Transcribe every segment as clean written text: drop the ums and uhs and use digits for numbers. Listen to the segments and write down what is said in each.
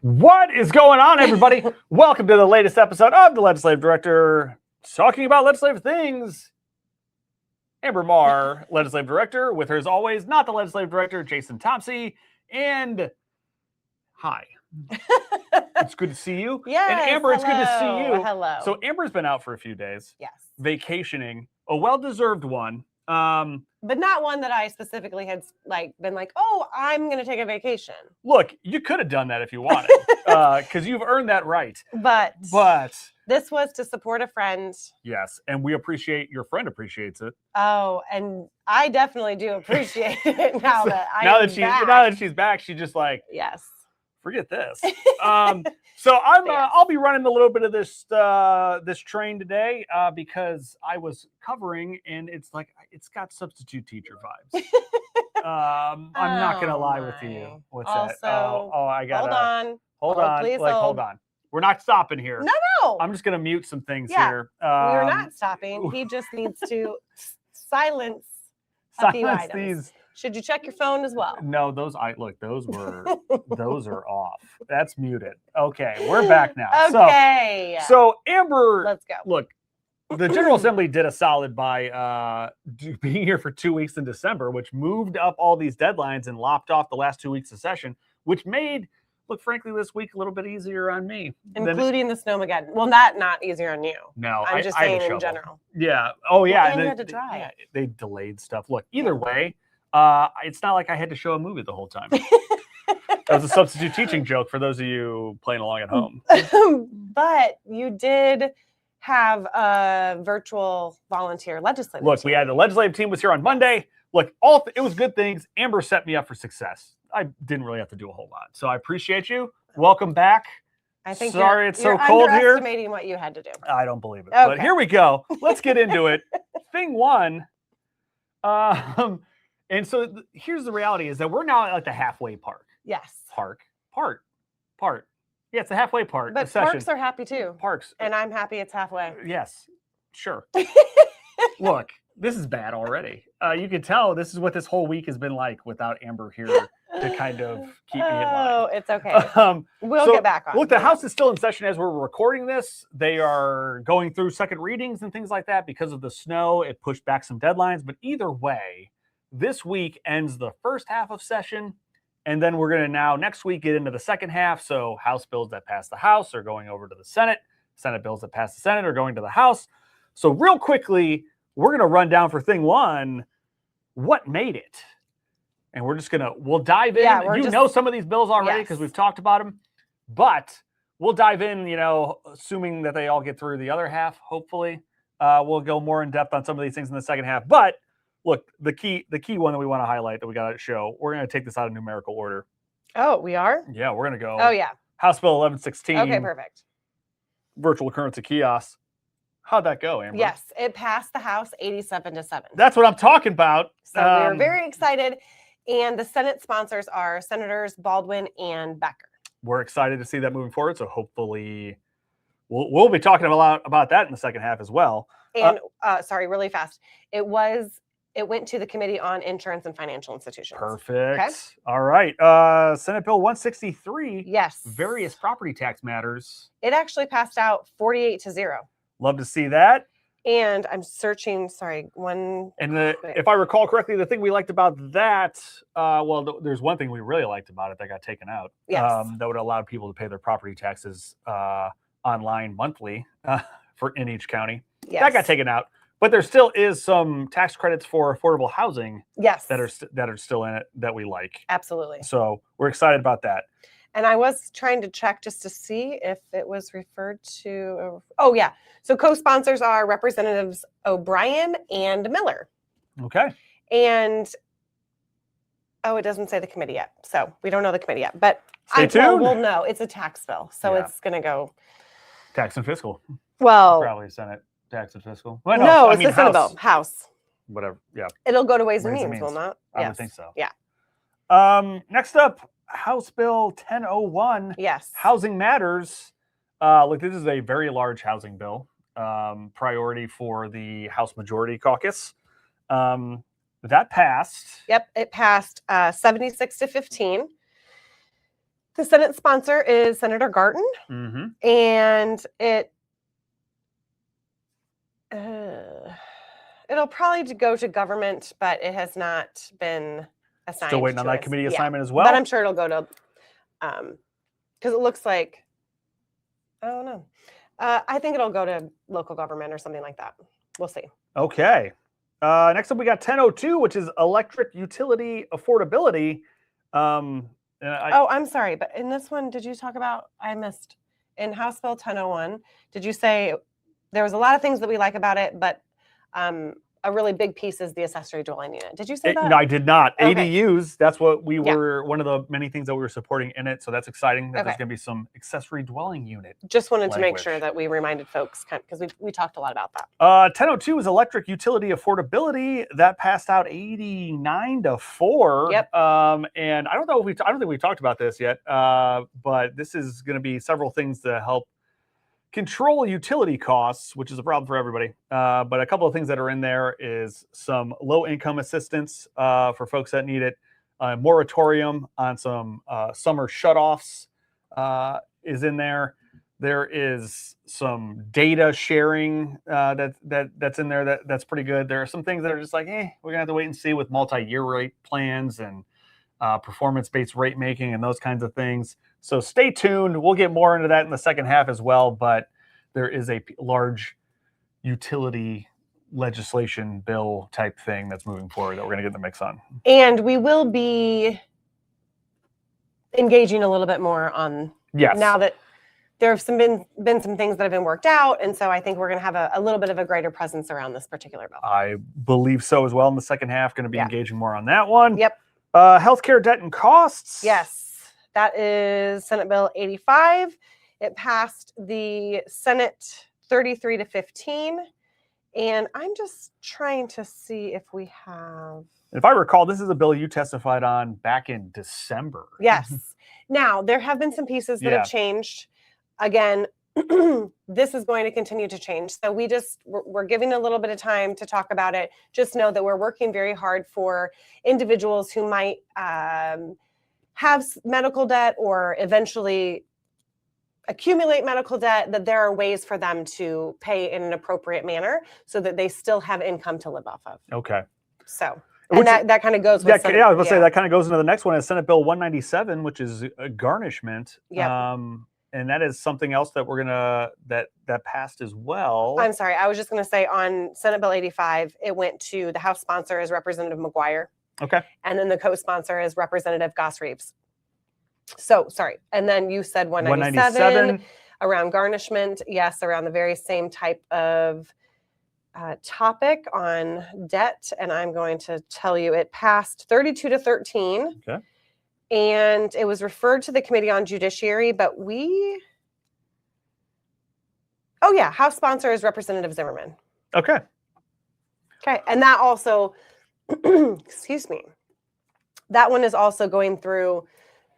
What is going on, everybody? Welcome to the latest episode of The Legislative Director, talking about legislative things. Amber Marr, Legislative Director, with her as always, not the Legislative Director, Jason Thompson. And hi. It's good to see you. Yes, and Amber, it's good to see you. Hello. So Amber's been out for a few days. Yes. Vacationing, a well-deserved one. But not one that I specifically had been like, oh, I'm going to take a vacation. Look, you could have done that if you wanted, because you've earned that right. But this was to support a friend. Yes, and we appreciate, your friend appreciates it. Oh, and I definitely do appreciate it now that now that she's back, she's just like, yes. Forget this. So I'll be running a little bit of this train today because I was covering, and it's got substitute teacher vibes. I'm not gonna lie with you. What's also, that? I got. Hold on. Please hold on. We're not stopping here. No. I'm just gonna mute some things Yeah, here. We're not stopping. He just needs to silence a few items. These. Should you check your phone as well? No, those are off. That's muted. Okay, we're back now. Okay. So Amber, let's go. Look, the General Assembly did a solid by being here for 2 weeks in December, which moved up all these deadlines and lopped off the last 2 weeks of session, which made, frankly, this week a little bit easier on me. Including the Snowmageddon. Well, not easier on you. No, I'm just saying in general. Yeah. Oh, yeah. And you had to drive. Yeah, they delayed stuff. Look, either way, it's not like I had to show a movie the whole time. That was a substitute teaching joke for those of you playing along at home. But you did have a virtual volunteer legislative Look, team. we had the legislative team was here on Monday. Look, it was good things. Amber set me up for success. I didn't really have to do a whole lot. So I appreciate you. Welcome back. I think sorry it's so you're cold here. Underestimating what you had to do. I don't believe it. Okay. But here we go. Let's get into it. Thing one. And so here's the reality is that we're now at like the halfway park. Yes. Part. Yeah, it's the halfway part. But parks are happy too. Parks. And I'm happy it's halfway. Yes, sure. Look, this is bad already. You can tell this is what this whole week has been like without Amber here to kind of keep me in line. Oh, it's okay. We'll get back on. Look, the House is still in session as we're recording this. They are going through second readings and things like that because of the snow. It pushed back some deadlines. But either way, this week ends the first half of session. And then we're going to now next week get into the second half. So House bills that pass the House are going over to the Senate. Senate bills that pass the Senate are going to the House. So real quickly, we're going to run down for thing one, what made it? And we'll dive in. Yeah, you know some of these bills already because we've talked about them. But we'll dive in, assuming that they all get through the other half, hopefully. We'll go more in depth on some of these things in the second half. But look, the key one that we want to highlight that we got to show, we're going to take this out of numerical order. Oh, we are? Yeah, we're going to go. Oh, yeah. House Bill 1116. Okay, perfect. Virtual currency kiosks. How'd that go, Amber? Yes, it passed the House 87-7. That's what I'm talking about. So we're very excited. And the Senate sponsors are Senators Baldwin and Becker. We're excited to see that moving forward. So hopefully we'll be talking a lot about that in the second half as well. And sorry, really fast. It went to the Committee on Insurance and Financial Institutions. Perfect. Okay. All right. Senate Bill 163. Yes. Various property tax matters. It actually passed out 48-0. Love to see that. And I'm searching, if I recall correctly, the thing we liked about that, there's one thing we really liked about it that got taken out. Yes. That would allow people to pay their property taxes online monthly in each county. Yes. That got taken out. But there still is some tax credits for affordable housing. Yes. That are still in it that we like. Absolutely. So we're excited about that. And I was trying to check just to see if it was referred to. Oh, yeah. So co-sponsors are Representatives O'Brien and Miller. Okay. And, it doesn't say the committee yet. So we don't know the committee yet. But Stay tuned. We'll know. It's a tax bill. So it's going to go. Tax and fiscal. Well. Probably Senate tax and fiscal. Well, no, it's the Senate bill. House. Whatever. Yeah. It'll go to Ways and Means, will not? I would think so. Yeah. Next up, House Bill 1001. Yes. Housing Matters. Look, this is a very large housing bill. Priority for the House Majority Caucus. That passed. Yep, it passed 76-15. The Senate sponsor is Senator Garten, Mm-hmm. and it'll probably go to government, but it has not been assigned. Still waiting on to that us. committee Yeah. assignment as well. But I'm sure it'll go to, because it looks like, I don't know. I think it'll go to local government or something like that. We'll see. Okay. Next up, we got 1002, which is electric utility affordability. I'm sorry, but in this one, did you talk about, I missed, in House Bill 1001, did you say there was a lot of things that we like about it, but a really big piece is the accessory dwelling unit. Did you say that? No, I did not. Okay. ADUs, that's what we Yeah. were, one of the many things that we were supporting in it. So that's exciting that there's Okay. going to be some accessory dwelling unit. Just wanted to make language. sure that we reminded folks, because we talked a lot about that. 1002 is electric utility affordability. That passed out 89-4. Yep. And I don't think we talked about this yet, but this is going to be several things to help control utility costs, which is a problem for everybody. But a couple of things that are in there is some low income assistance for folks that need it. A moratorium on some summer shutoffs is in there. There is some data sharing that's in there that's pretty good. There are some things that are just like, we're gonna have to wait and see with multi-year rate plans and performance-based rate making and those kinds of things. So stay tuned. We'll get more into that in the second half as well. But there is a large utility legislation bill type thing that's moving forward that we're going to get the mix on. And we will be engaging a little bit more on now that there have been some things that have been worked out. And so I think we're going to have a little bit of a greater presence around this particular bill. I believe so as well in the second half. Going to be engaging more on that one. Yep. Healthcare debt and costs. Yes. That is Senate Bill 85. It passed the Senate 33-15. And I'm just trying to see if we have. If I recall, this is a bill you testified on back in December. Yes. Now, there have been some pieces that have changed. Again, this is going to continue to change. So we're giving a little bit of time to talk about it. Just know that we're working very hard for individuals who might have medical debt or eventually accumulate medical debt, that there are ways for them to pay in an appropriate manner so that they still have income to live off of. Okay. So, and that kind of goes with Senate, I was going to say that kind of goes into the next one is Senate Bill 197, which is a garnishment. Yeah. And that is something else that we're gonna that passed as well. I'm sorry, I was just gonna say on Senate Bill 85, it went to the House sponsor is Representative McGuire. Okay. And then the co-sponsor is Representative Goss-Reeves. So sorry. And then you said 197 around garnishment. Yes, around the very same type of topic on debt. And I'm going to tell you it passed 32-13. Okay. And it was referred to the Committee on Judiciary, but House sponsor is Representative Zimmerman. Okay. Okay. And that also, excuse me, that one is also going through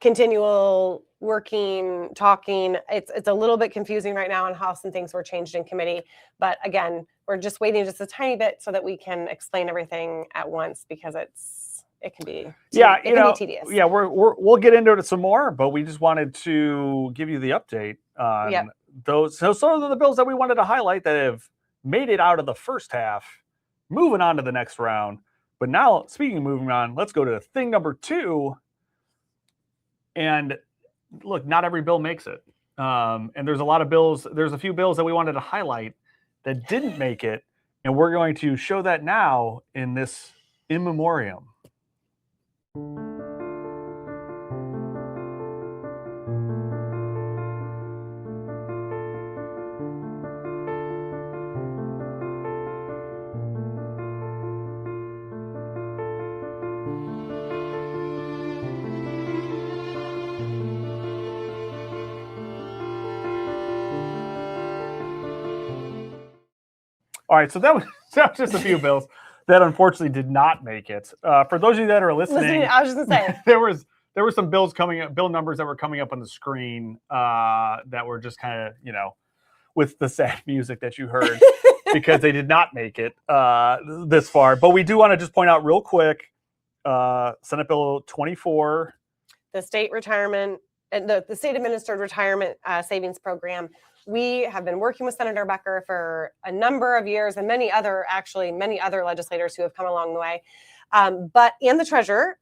continual working, talking. It's a little bit confusing right now on how some things were changed in committee. But again, we're just waiting just a tiny bit so that we can explain everything at once because it can be tedious. Yeah, we'll get into it some more, but we just wanted to give you the update on those. So some of the bills that we wanted to highlight that have made it out of the first half, moving on to the next round. But now, speaking of moving on, let's go to thing number 2. And look, not every bill makes it. And there's a lot of bills. There's a few bills that we wanted to highlight that didn't make it. And we're going to show that now in this in memoriam. All right, so that was just a few bills that unfortunately did not make it. For those of you that are listening, I was just gonna say there were some bills coming up, bill numbers that were coming up on the screen that were just kind of, with the sad music that you heard because they did not make it this far. But we do want to just point out real quick, Senate Bill 24. The state retirement the state administered retirement savings program. We have been working with Senator Becker for a number of years, and many other legislators who have come along the way. And the treasurer,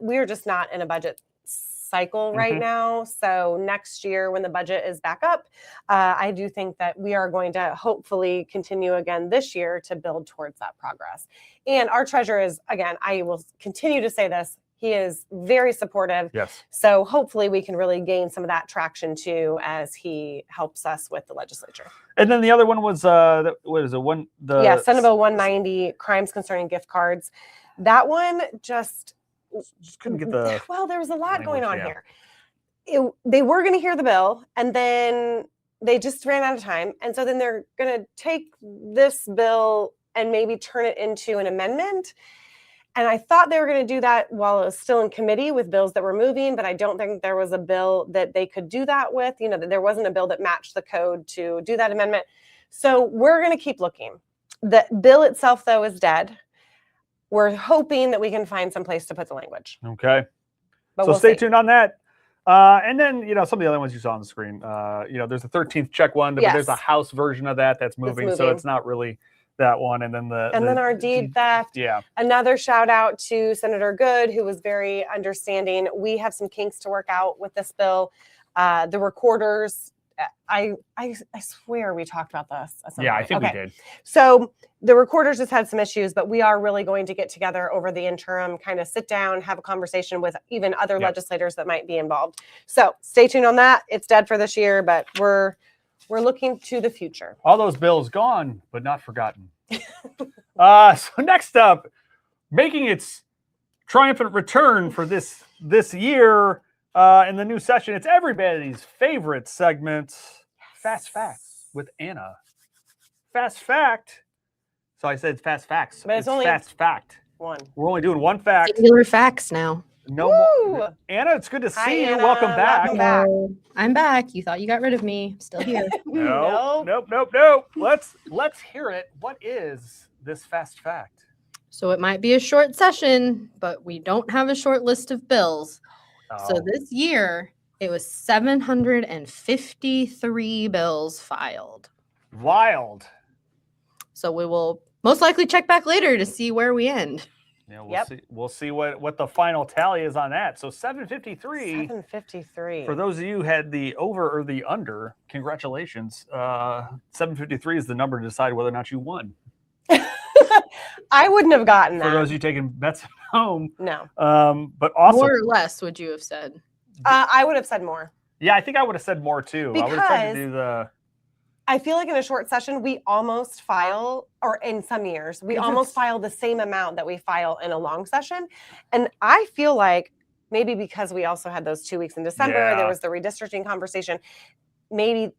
we are just not in a budget cycle right now. So next year, when the budget is back up, I do think that we are going to hopefully continue again this year to build towards that progress. And our treasurer is, again, I will continue to say this, he is very supportive. Yes. So hopefully we can really gain some of that traction too as he helps us with the legislature. And then the other one was Senate Bill 190, crimes concerning gift cards. That one just couldn't get the. Well, there was a lot going on yeah. here. They were going to hear the bill, and then they just ran out of time, and so then they're going to take this bill and maybe turn it into an amendment. And I thought they were going to do that while it was still in committee with bills that were moving, but I don't think there was a bill that they could do that with. You know, that there wasn't a bill that matched the code to do that amendment. So we're going to keep looking. The bill itself, though, is dead. We're hoping that we can find some place to put the language. Okay. But so we'll stay see. tuned on that. And then, some of the other ones you saw on the screen, there's a 13th check one, but there's a House version of that's moving. So it's not really that one. And then then our deed theft. Yeah. Another shout out to Senator Good, who was very understanding. We have some kinks to work out with this bill. The recorders, I swear we talked about this. Yeah, I think we did. So the recorders just had some issues, but we are really going to get together over the interim, kind of sit down, have a conversation with even other legislators that might be involved. So stay tuned on that. It's dead for this year, but we're looking to the future. All those bills gone, but not forgotten. So next up, making its triumphant return for this year in the new session, it's everybody's favorite segment, Fast Facts with Anna. Fast Fact. So I said Fast Facts. But it's only Fast Fact. One. We're only doing one fact. Singular facts now. No more. Anna, it's good to see you. Anna. Welcome back. Welcome back. I'm back. You thought you got rid of me. I'm still here. Nope. Let's hear it. What is this Fast Fact? So it might be a short session, but we don't have a short list of bills. So this year, it was 753 bills filed. Wild. So we will most likely check back later to see where we end. Yeah, we'll see what the final tally is on that. So 753. 753. For those of you who had the over or the under, congratulations. 753 is the number to decide whether or not you won. I wouldn't have gotten that. For those of you taking bets at home. No. But also More or less, would you have said? I would have said more. Yeah, I think I would have said more too. I would have tried to do I feel like in a short session, we almost file, or in some years, we almost file the same amount that we file in a long session. And I feel like maybe because we also had those 2 weeks in December, there was the redistricting conversation, maybe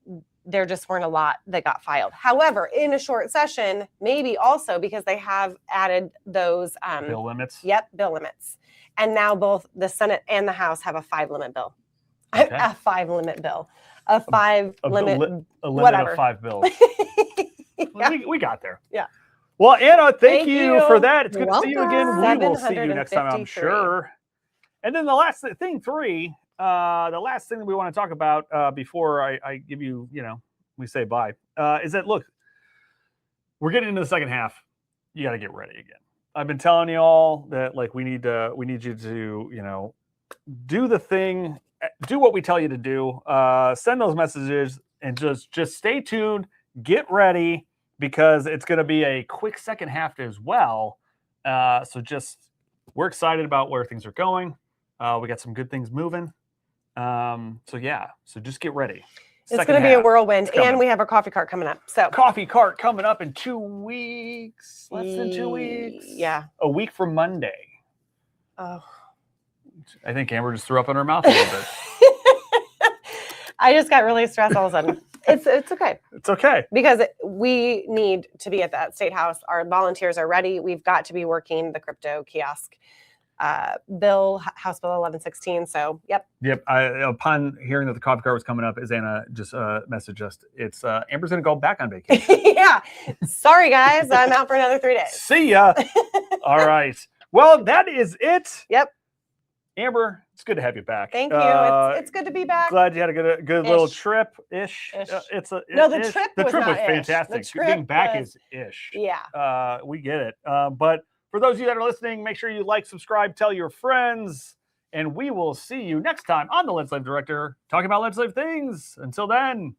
there just weren't a lot that got filed. However, in a short session, maybe also because they have added those bill limits. Yep, bill limits. And now both the Senate and the House have a 5-limit bill. Okay. A 5-limit bill. A 5-limit a limit whatever. of 5 bills. We got there. Yeah. Well, Anna, thank you for that. It's You're good to see you again. welcome. We will see you next time, I'm 753. sure. And then the last thing, 3, the last thing that we want to talk about before I give you, we say bye, is that, look, we're getting into the second half. You got to get ready again. I've been telling you all that, like, we need you to, do the thing, do what we tell you to do, send those messages, and just stay tuned, get ready, because it's going to be a quick second half as well. So we're excited about where things are going. We got some good things moving. So just get ready. It's going to be a whirlwind, and we have our coffee cart coming up. So coffee cart coming up in 2 weeks, less than 2 weeks. Yeah. A week from Monday. Oh. I think Amber just threw up in her mouth a little bit. I just got really stressed all of a sudden. It's okay. It's okay. Because we need to be at that state house. Our volunteers are ready. We've got to be working the crypto kiosk bill, House Bill 1116. So, yep. Upon hearing that the coffee cart was coming up, as Anna just messaged us, it's Amber's going to go back on vacation. Yeah. Sorry, guys. I'm out for another 3 days. See ya. All right. Well, that is it. Yep. Amber, it's good to have you back. Thank you. It's good to be back. Glad you had a good little trip-ish. Ish. No, the trip was fantastic. Being back is ish. Yeah. We get it. But for those of you that are listening, make sure you like, subscribe, tell your friends, and we will see you next time on the Legislative Director talking about legislative things. Until then.